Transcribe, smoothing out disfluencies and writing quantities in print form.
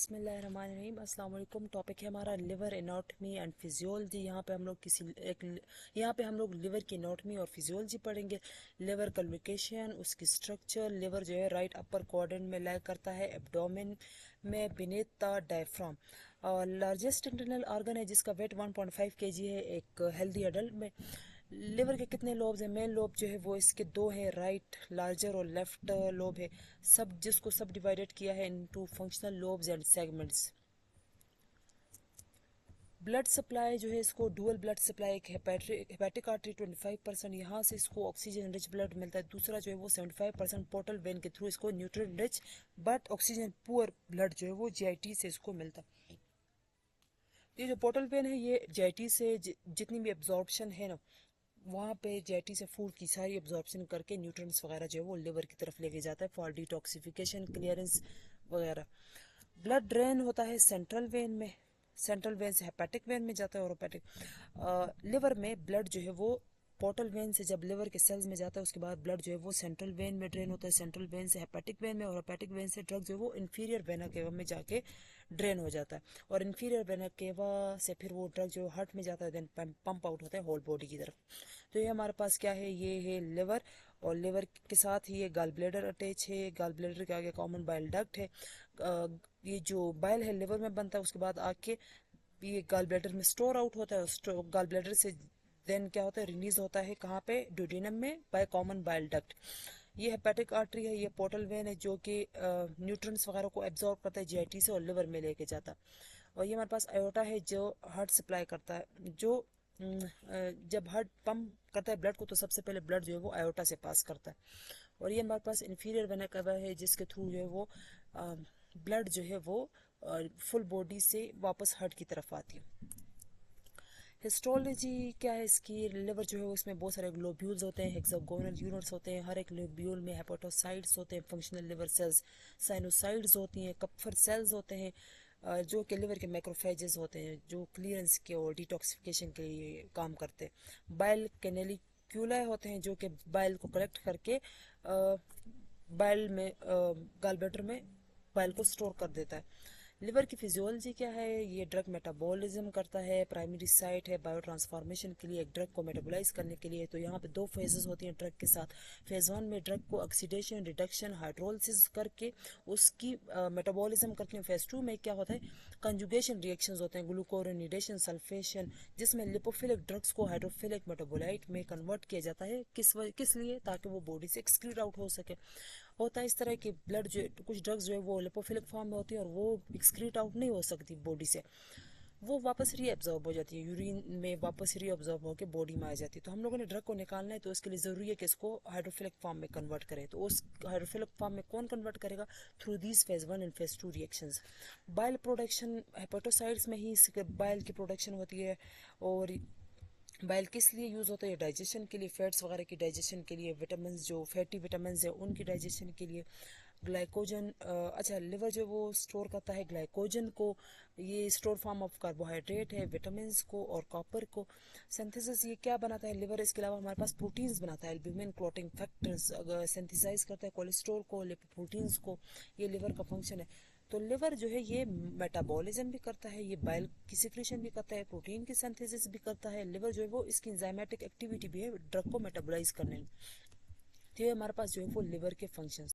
बिस्मिल्लाहिर्रहमानिर्रहीम। अस्सलाम वालेकुम। टॉपिक है हमारा लिवर एनाटॉमी एंड फिजियोलॉजी। यहाँ पे हम लोग लिवर की एनाटॉमी और फिजियोलॉजी पढ़ेंगे। लिवर का लोकेशन, उसकी स्ट्रक्चर। लिवर जो है राइट अपर क्वाड्रेंट में लाई करता है, एब्डोमेन में बिनीथ द डायफ्राम। और लार्जेस्ट इंटरनल ऑर्गन है जिसका वेट 1.5 kg है एक हेल्दी अडल्ट में। लिवर के कितने लोब्स हैं? मेन लोब जो है वो इसके दो हैं, राइट लार्जर और लेफ्ट लोब है। जिसको सब डिवाइडेड किया है into functional lobes and segments. Blood supply जो है इसको डुअल ब्लड सप्लाई, एक हेपेटिक आर्टरी 25% यहाँ से इसको ऑक्सीजन रिच ब्लड मिलता है। दूसरा जो है वो 75% पोर्टल वेन के थ्रू इसको nutrient rich but oxygen poor blood जो है वो जीआईटी से इसको मिलता है। ये जो पोर्टल वेन है ये जीआईटी से जितनी भी एब्जॉर्प्शन है ना, वहाँ पे जेटी से फूड की सारी एब्जॉर्प्शन करके न्यूट्रिएंट्स वगैरह जो है वो लिवर की तरफ लेके जाता है फॉर डिटॉक्सिफिकेशन, क्लियरेंस वगैरह। ब्लड ड्रेन होता है सेंट्रल वेन में, सेंट्रल वेन से हेपेटिक वेन में जाता है। और हेपेटिक लिवर में ब्लड जो है वो पोर्टल वेन से जब लिवर के सेल्स में जाता है उसके बाद ब्लड जो है वो सेंट्रल वेन में ड्रेन होता है, सेंट्रल वेन से हेपेटिक वेन में, और हेपेटिक वेन से ड्रग जो है वो इन्फीरियर वेना केवा में जाके ड्रेन हो जाता है। और इन्फीरियर वेना केवा से फिर वो ड्रग जो हार्ट में जाता है, देन पंप आउट होता है होल बॉडी की तरफ। तो ये हमारे पास क्या है, ये है लिवर। और लिवर के साथ ही ये गाल ब्लेडर अटैच है। गाल ब्लेडर के आगे कॉमन बाइल डक्ट है। ये जो बाइल है लिवर में बनता है, उसके बाद आके ये गाल ब्लेडर में स्टोर आउट होता है। गाल ब्लेडर से देन क्या होता है, रिलीज होता है कहाँ पे, ड्यूडेनम में बाय कॉमन बाइल डक्ट। ये हेपेटिक आर्टरी है, ये पोर्टल वेन है जो कि न्यूट्रिएंट्स वगैरह को एब्जॉर्ब करता है जीआईटी से और लिवर में लेके जाता है। और ये हमारे पास आयोटा है जो हार्ट सप्लाई करता है। जो जब हार्ट पंप करता है ब्लड को तो सबसे पहले ब्लड जो है वो आयोटा से पास करता है। और ये हमारे पास इन्फीरियर वेना केवा है जिसके थ्रू जो है वो ब्लड जो है वो फुल बॉडी से वापस हार्ट की तरफ आती है। हिस्टोलॉजी क्या है इसकी, लिवर जो है उसमें बहुत सारे ग्लोब्यूल्स होते हैं, हेक्सागोनल यूनिट्स होते हैं। हर एक ग्लोब्यूल में हेपेटोसाइट्स होते हैं, फंक्शनल लिवर सेल्स, साइनोसाइड्स होती हैं, कप्फर सेल्स होते हैं जो कि लिवर के मैक्रोफेजेस होते हैं जो क्लियरेंस के और डिटॉक्सिफिकेशन के लिए काम करते हैं। बाइल कैनेलिक्यूलाई होते हैं जो कि बाइल को कलेक्ट करके बाइल में गॉलब्लैडर में बाइल को स्टोर कर देता है। लिवर की फिजियोलॉजी क्या है, ये ड्रग मेटाबॉलिज्म करता है, प्राइमरी साइट है बायो ट्रांसफॉर्मेशन के लिए, एक ड्रग को मेटाबोलाइज करने के लिए। तो यहाँ पे दो फेजेस होती हैं ड्रग के साथ। फेज वन में ड्रग को ऑक्सीडेशन, रिडक्शन, हाइड्रोलिसिस करके उसकी मेटाबॉलिज्म करते हैं। फेज टू में क्या होता है, कंजुगेशन रिएक्शंस होते हैं, ग्लूकोरोनिडेशन, सल्फेशन, जिसमें लिपोफिलिक ड्रग्स को हाइड्रोफिलिक मेटाबोलाइट में कन्वर्ट किया जाता है। किस लिए, ताकि वो बॉडी से एक्सक्रीट आउट हो सके। होता है इस तरह कि ब्लड जो कुछ ड्रग्स जो है वो लिपोफिलिक फॉर्म में होती है और वो एक्सक्रीट आउट नहीं हो सकती बॉडी से, वो वापस रीअब्जॉर्ब हो जाती है, यूरिन में वापस रीअब्जॉर्ब होकर बॉडी में आ जाती है। तो हम लोगों ने ड्रग को निकालना है तो उसके लिए ज़रूरी है कि इसको हाइड्रोफिलिक फॉर्म में कन्वर्ट करें। तो उस हाइड्रोफिलिक फॉर्म में कौन कन्वर्ट करेगा, through these phase one and phase two reactions. Bile production hepatocytes में ही बाइल की प्रोडक्शन होती है। और बाइल किस लिए यूज़ होता है, डाइजेशन के लिए, फैट्स वगैरह की डाइजेशन के लिए, विटामिन जो फैटी विटामिन है उनकी डाइजेशन के लिए। ग्लाइकोजन, अच्छा लिवर जो वो स्टोर करता है ग्लाइकोजन को, ये स्टोर फॉर्म ऑफ कार्बोहाइड्रेट है, विटामिन को और कॉपर को। सिंथेसिस ये क्या बनाता है लिवर, इसके अलावा हमारे पास प्रोटीन्स बनाता है, एल्ब्यूमिन, क्लॉटिंग फैक्टर्स, सिंथेसाइज करता है कोलेस्ट्रॉल को, लिपोप्रोटीन्स को। ये लिवर का फंक्शन है। तो लिवर जो है ये मेटाबॉलिज्म भी करता है, ये बाइल की सिक्रेशन भी करता है, प्रोटीन की सिंथेसिस भी करता है। लिवर जो है वो इसकी एंजाइमेटिक एक्टिविटी भी है ड्रग को मेटाबोलाइज करने में। तो ये हमारे पास जो है वो लिवर के फंक्शन।